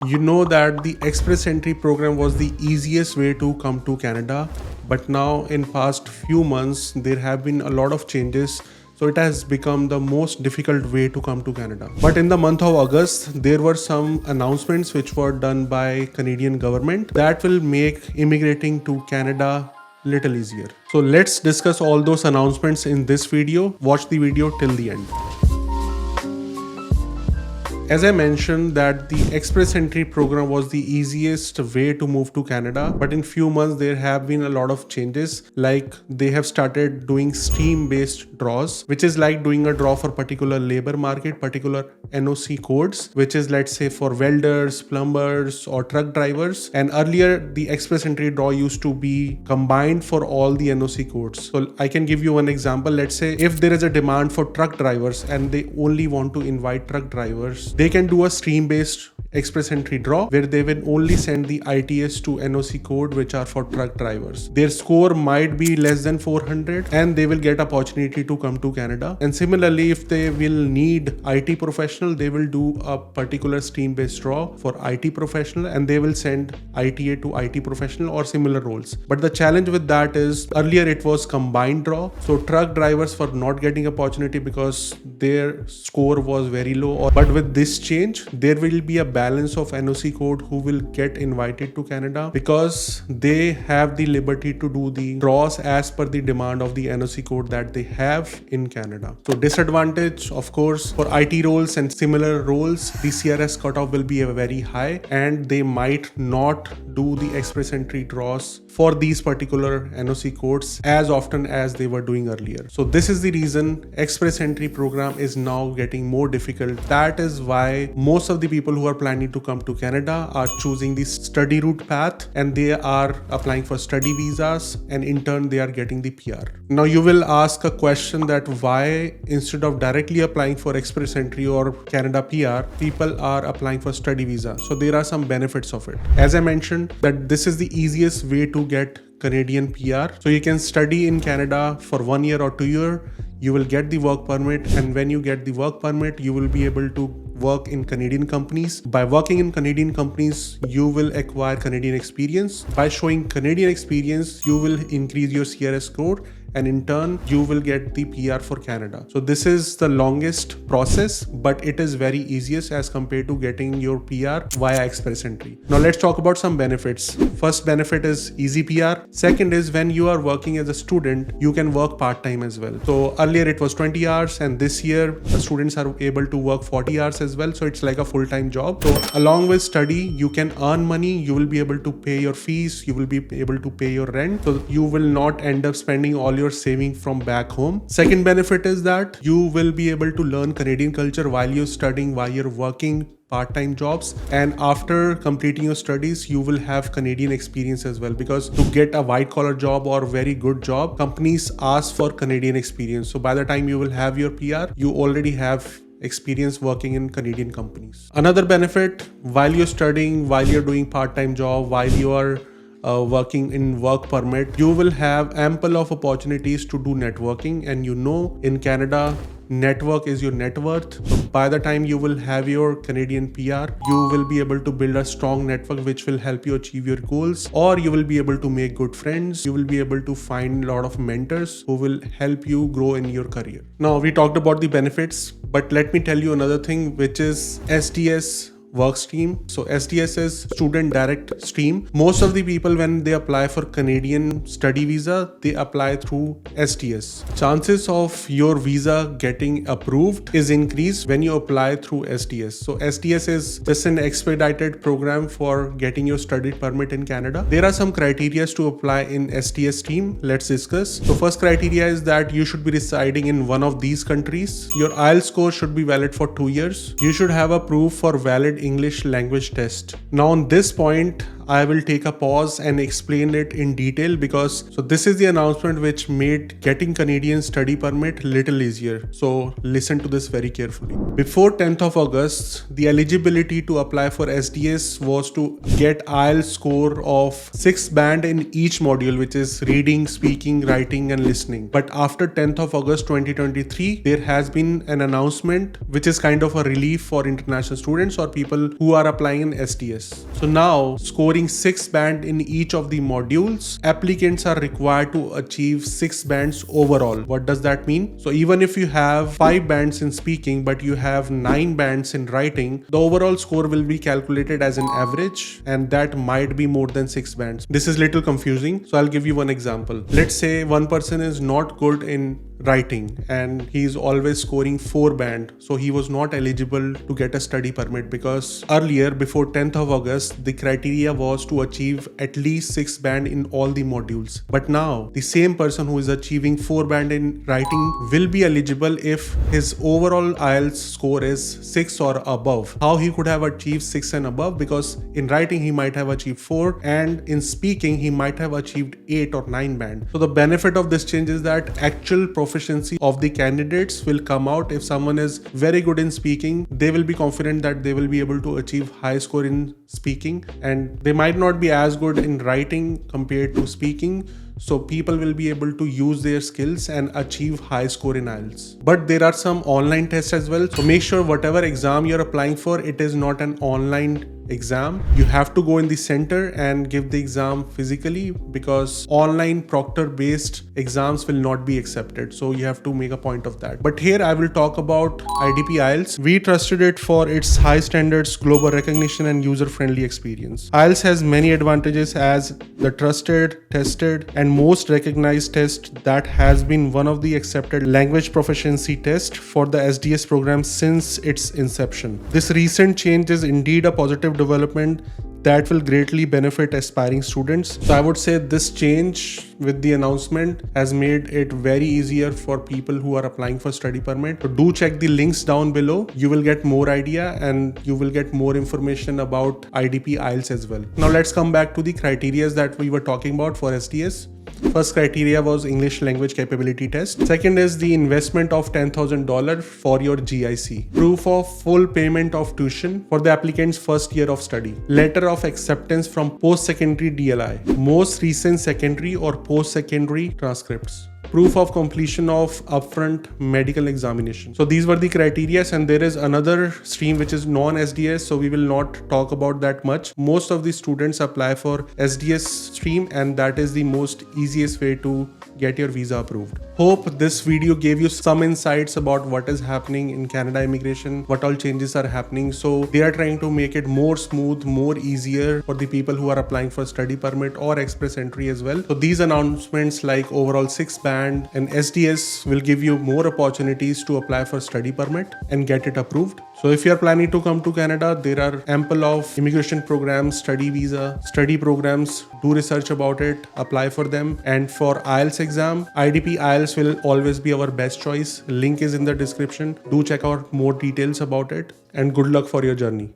You know that the Express Entry program was the easiest way to come to Canada, but now in past few months there have been a lot of changes, so it has become the most difficult way to come to Canada. But in the month of August there were some announcements which were done by Canadian government that will make immigrating to Canada little easier. So let's discuss all those announcements in this video. Watch the video till the end. As I mentioned that the Express Entry program was the easiest way to move to Canada, but in few months there have been a lot of changes, like they have started doing stream based draws, which is like doing a draw for particular labor market, particular NOC codes, which is let's say for welders, plumbers or truck drivers. And earlier the Express Entry draw used to be combined for all the NOC codes. So I can give you one example. Let's say if there is a demand for truck drivers and they only want to invite truck drivers, they can do a stream-based Express Entry draw where they will only send the ITS to NOC code which are for truck drivers. Their score might be less than 400 and they will get opportunity to come to Canada. And similarly, if they will need IT professional, they will do a particular stream-based draw for IT professional and they will send ITA to IT professional or similar roles. But the challenge with that is earlier it was combined draw. So truck drivers were not getting opportunity because their score was very low. But with this change, there will be a balance of NOC code who will get invited to Canada because they have the liberty to do the draws as per the demand of the NOC code that they have in Canada. So disadvantage, of course, for IT roles and similar roles, the CRS cutoff will be very high and they might not do the Express Entry draws for these particular NOC codes as often as they were doing earlier. So this is the reason Express Entry program is now getting more difficult. That is why most of the people who are planning to come to Canada are choosing the study route path and they are applying for study visas and in turn they are getting the PR. Now you will ask a question that why instead of directly applying for Express Entry or Canada PR, people are applying for study visa. So there are some benefits of it. As I mentioned that this is the easiest way to get Canadian PR. So you can study in Canada for 1 year or 2 years. You will get the work permit, and when you get the work permit, you will be able to work in Canadian companies. By working in Canadian companies, you will acquire Canadian experience. By showing Canadian experience, you will increase your CRS score and in turn you will get the PR for Canada. So this is the longest process, but it is very easiest as compared to getting your PR via Express Entry. Now let's talk about some benefits. First benefit is easy PR. Second is when you are working as a student, you can work part-time as well. So earlier it was 20 hours and this year the students are able to work 40 hours as well. So it's like a full-time job. So along with study, you can earn money, you will be able to pay your fees, you will be able to pay your rent. So you will not end up spending all your saving from back home. Second benefit is that you will be able to learn Canadian culture while you're studying, while you're working part-time jobs, and after completing your studies you will have Canadian experience as well, because to get a white collar job or very good job, companies ask for Canadian experience. So by the time you will have your PR, you already have experience working in Canadian companies. Another benefit, while you're studying, while you're doing part-time job, while you are working in work permit, you will have ample of opportunities to do networking. And you know, in Canada, network is your net worth. So by the time you will have your Canadian PR, you will be able to build a strong network which will help you achieve your goals, or you will be able to make good friends. You will be able to find a lot of mentors who will help you grow in your career. Now we talked about the benefits, but let me tell you another thing, which is SDS work stream. So SDS is student direct stream. Most of the people, when they apply for Canadian study visa, they apply through SDS. Chances of your visa getting approved is increased when you apply through SDS. So SDS is just an expedited program for getting your study permit in Canada. There are some criteria to apply in SDS stream. Let's discuss. So first criteria is that you should be residing in one of these countries. Your IELTS score should be valid for 2 years. You should have a proof for valid English language test. Now on this point, I will take a pause and explain it in detail because this is the announcement which made getting Canadian study permit little easier. So listen to this very carefully. Before 10th of August, the eligibility to apply for SDS was to get IELTS score of 6 band in each module, which is reading, speaking, writing and listening. But after 10th of August 2023, there has been an announcement which is kind of a relief for international students or people who are applying in SDS. So now, scoring 6 band in each of the modules, applicants are required to achieve 6 bands overall. What does that mean? So even if you have 5 bands in speaking but you have 9 bands in writing, the overall score will be calculated as an average, and that might be more than 6 bands. This is little confusing, so I'll give you one example. Let's say one person is not good in writing and he's always scoring 4 band, so he was not eligible to get a study permit because earlier, before 10th of August, the criteria was to achieve at least 6 band in all the modules. But now the same person who is achieving 4 band in writing will be eligible if his overall IELTS score is 6 or above. How he could have achieved 6 and above? Because in writing he might have achieved 4 and in speaking he might have achieved 8 or 9 band. So the benefit of this change is that actual proficiency of the candidates will come out. If someone is very good in speaking, they will be confident that they will be able to achieve high score in speaking, and they might not be as good in writing compared to speaking. So people will be able to use their skills and achieve high score in IELTS. But there are some online tests as well. So make sure whatever exam you're applying for, it is not an online exam. You have to go in the center and give the exam physically because online proctor based exams will not be accepted. So you have to make a point of that. But here I will talk about IDP IELTS. We trusted it for its high standards, global recognition and user-friendly experience. IELTS has many advantages as the trusted, tested and most recognized test that has been one of the accepted language proficiency test for the SDS program since its inception. This recent change is indeed a positive development that will greatly benefit aspiring students. So I would say this change with the announcement has made it very easier for people who are applying for study permit. So do check the links down below. You will get more idea and you will get more information about IDP IELTS as well. Now let's come back to the criteria that we were talking about for SDS. First criteria was English language capability test. Second is the investment of $10,000 for your GIC. Proof of full payment of tuition for the applicant's first year of study. Letter of acceptance from post-secondary DLI. Most recent secondary or post-secondary transcripts. Proof of completion of upfront medical examination. So these were the criteria, and there is another stream which is non-SDS, so we will not talk about that much. Most of the students apply for SDS stream and that is the most easiest way to get your visa approved. Hope this video gave you some insights about what is happening in Canada immigration, what all changes are happening. So they are trying to make it more smooth, more easier for the people who are applying for study permit or express entry as well. So these announcements like overall 6 band and SDS will give you more opportunities to apply for study permit and get it approved. So if you are planning to come to Canada, there are ample of immigration programs, study visa, study programs. Do research about it, apply for them. And for IELTS exam, IDP IELTS will always be our best choice. Link is in the description. Do check out more details about it and good luck for your journey.